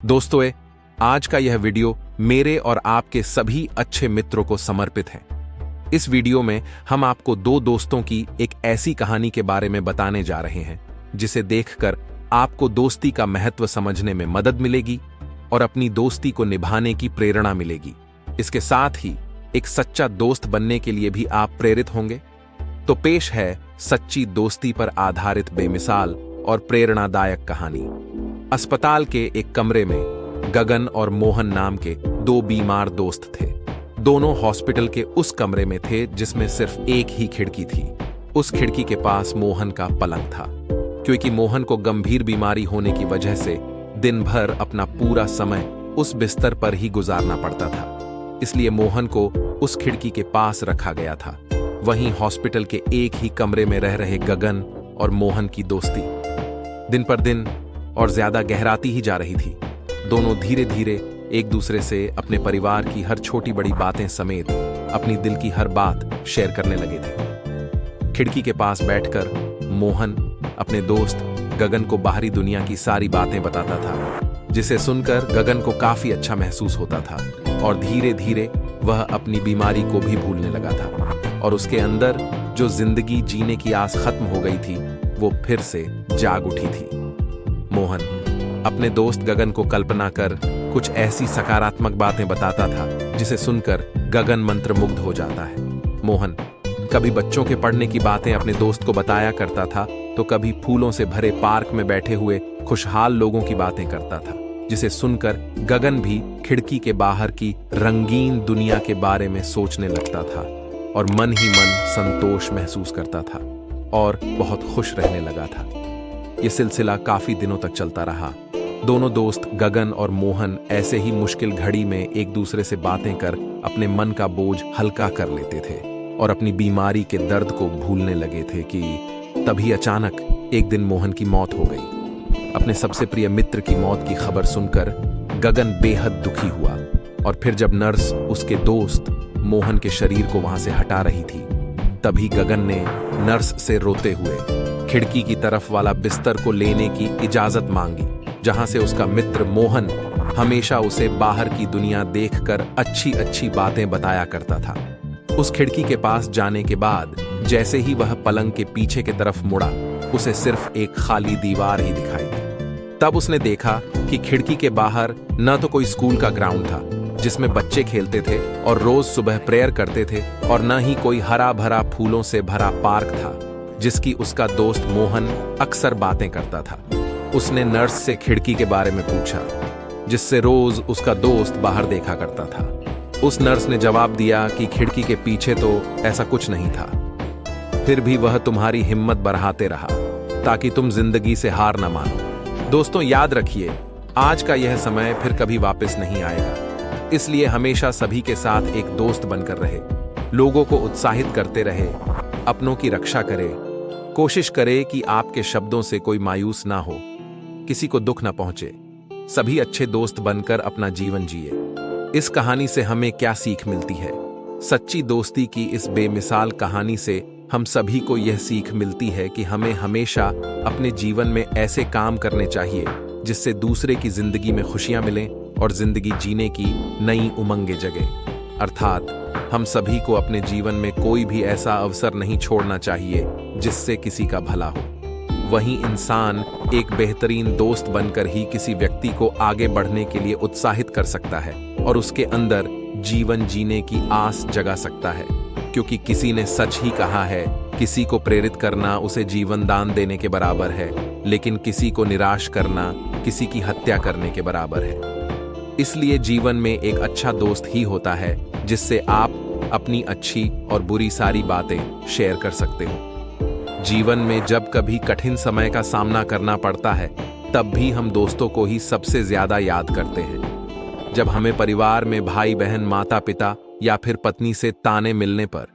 दोस्तों आज का यह वीडियो मेरे और आपके सभी अच्छे मित्रों को समर्पित है। इस वीडियो में हम आपको दो दोस्तों की एक ऐसी कहानी के बारे में बताने जा रहे हैं जिसे देखकर आपको दोस्ती का महत्व समझने में मदद मिलेगी और अपनी दोस्ती को निभाने की प्रेरणा मिलेगी। इसके साथ ही एक सच्चा दोस्त बनने के लिए भी आप प्रेरित होंगे। तो पेश है सच्ची दोस्ती पर आधारित बेमिसाल और प्रेरणादायक कहानी। अस्पताल के एक कमरे में गगन और मोहन नाम के दो बीमार दोस्त थे। दोनों हॉस्पिटल के उस कमरे में थे जिसमें सिर्फ एक ही खिड़की थी। उस खिड़की के पास मोहन का पलंग था, क्योंकि मोहन को गंभीर बीमारी होने की वजह से दिन भर अपना पूरा समय उस बिस्तर पर ही गुजारना पड़ता था। इसलिए मोहन को उस खिड़की के पास रखा गया था। वहीं हॉस्पिटल के एक ही कमरे में रह रहे गगन और मोहन की दोस्ती दिन पर दिन और ज्यादा गहराती ही जा रही थी। दोनों धीरे धीरे एक दूसरे से अपने परिवार की हर छोटी बड़ी बातें समेत अपनी दिल की हर बात शेयर करने लगे थे। खिड़की के पास बैठकर मोहन अपने दोस्त गगन को बाहरी दुनिया की सारी बातें बताता था, जिसे सुनकर गगन को काफी अच्छा महसूस होता था और धीरे धीरे वह अपनी बीमारी को भी भूलने लगा था और उसके अंदर जो जिंदगी जीने की आस खत्म हो गई थी वो फिर से जाग उठी थी। मोहन अपने दोस्त गगन को कल्पना कर कुछ ऐसी सकारात्मक बातें बताता था जिसे सुनकर गगन मंत्रमुग्ध हो जाता है। मोहन कभी बच्चों के पढ़ने की बातें अपने दोस्त को बताया करता था, तो कभी फूलों से भरे पार्क में बैठे हुए खुशहाल लोगों की बातें करता था, जिसे सुनकर गगन भी खिड़की के बाहर की रंगीन दुनिया के बारे में सोचने लगता था और मन ही मन संतोष महसूस करता था और बहुत खुश रहने लगा था। यह सिलसिला काफी दिनों तक चलता रहा। दोनों दोस्त गगन और मोहन ऐसे ही मुश्किल घड़ी में एक दूसरे से बातें कर अपने मन का बोझ हल्का कर लेते थे और अपनी बीमारी के दर्द को भूलने लगे थे कि तभी अचानक एक दिन मोहन की मौत हो गई। अपने सबसे प्रिय मित्र की मौत की खबर सुनकर गगन बेहद दुखी हुआ और फिर जब नर्स उसके दोस्त मोहन के शरीर को वहां से हटा रही थी, तभी गगन ने नर्स से रोते हुए खिड़की की तरफ वाला बिस्तर को लेने की इजाजत मांगी, जहां से उसका मित्र मोहन हमेशा उसे बाहर की दुनिया देखकर अच्छी अच्छी बातें बताया करता था। उस खिड़की के पास जाने के बाद जैसे ही वह पलंग के पीछे की तरफ मुड़ा, उसे सिर्फ एक खाली दीवार ही दिखाई दी। तब उसने देखा कि खिड़की के बाहर न तो कोई स्कूल का ग्राउंड था जिसमें बच्चे खेलते थे और रोज सुबह प्रेयर करते थे, और न ही कोई हरा भरा फूलों से भरा पार्क था जिसकी उसका दोस्त मोहन अक्सर बातें करता था। उसने नर्स से खिड़की के बारे में पूछा, जिससे रोज उसका दोस्त बाहर देखा करता था। उस नर्स ने जवाब दिया कि खिड़की के पीछे तो ऐसा कुछ नहीं था, फिर भी वह तुम्हारी हिम्मत बढ़ाते रहा ताकि तुम जिंदगी से हार न मानो। दोस्तों याद रखिए, आज का यह समय फिर कभी वापस नहीं आएगा, इसलिए हमेशा सभी के साथ एक दोस्त बनकर रहे, लोगों को उत्साहित करते रहे, अपनों की रक्षा करे, कोशिश करे कि आपके शब्दों से कोई मायूस ना हो, किसी को दुख ना पहुंचे। सभी अच्छे दोस्त बनकर अपना जीवन जिए। इस कहानी से हमें क्या सीख मिलती है? सच्ची दोस्ती की इस बेमिसाल कहानी से हम सभी को यह सीख मिलती है कि हमें हमेशा अपने जीवन में ऐसे काम करने चाहिए जिससे दूसरे की जिंदगी में खुशियां मिलें और जिंदगी जीने की नई उमंगें जगें। अर्थात हम सभी को अपने जीवन में कोई भी ऐसा अवसर नहीं छोड़ना चाहिए जिससे किसी का भला हो। वहीं इंसान एक बेहतरीन दोस्त बनकर ही किसी व्यक्ति को आगे बढ़ने के लिए उत्साहित कर सकता है और उसके अंदर जीवन जीने की आस जगा सकता है, क्योंकि किसी ने सच ही कहा है, किसी को प्रेरित करना उसे जीवन दान देने के बराबर है, लेकिन किसी को निराश करना किसी की हत्या करने के बराबर है। इसलिए जीवन में एक अच्छा दोस्त ही होता है जिससे आप अपनी अच्छी और बुरी सारी बातें शेयर कर सकते हो। जीवन में जब कभी कठिन समय का सामना करना पड़ता है, तब भी हम दोस्तों को ही सबसे ज्यादा याद करते हैं। जब हमें परिवार में भाई बहन, माता पिता या फिर पत्नी से ताने मिलने पर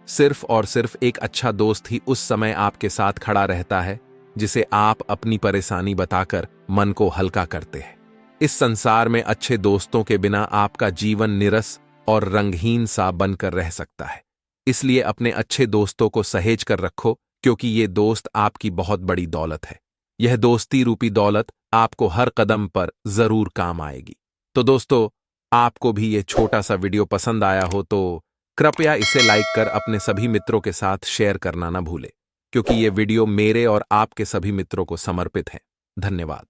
सिर्फ और सिर्फ एक अच्छा दोस्त ही उस समय आपके साथ खड़ा रहता है, जिसे आप अपनी परेशानी बताकर मन को हल्का करते हैं। इस संसार में अच्छे दोस्तों के बिना आपका जीवन निरस और रंगहीन सा बनकर रह सकता है। इसलिए अपने अच्छे दोस्तों को सहेज कर रखो, क्योंकि ये दोस्त आपकी बहुत बड़ी दौलत है। यह दोस्ती रूपी दौलत आपको हर कदम पर जरूर काम आएगी। तो दोस्तों, आपको भी ये छोटा सा वीडियो पसंद आया हो तो कृपया इसे लाइक कर अपने सभी मित्रों के साथ शेयर करना ना भूले, क्योंकि ये वीडियो मेरे और आपके सभी मित्रों को समर्पित है। धन्यवाद।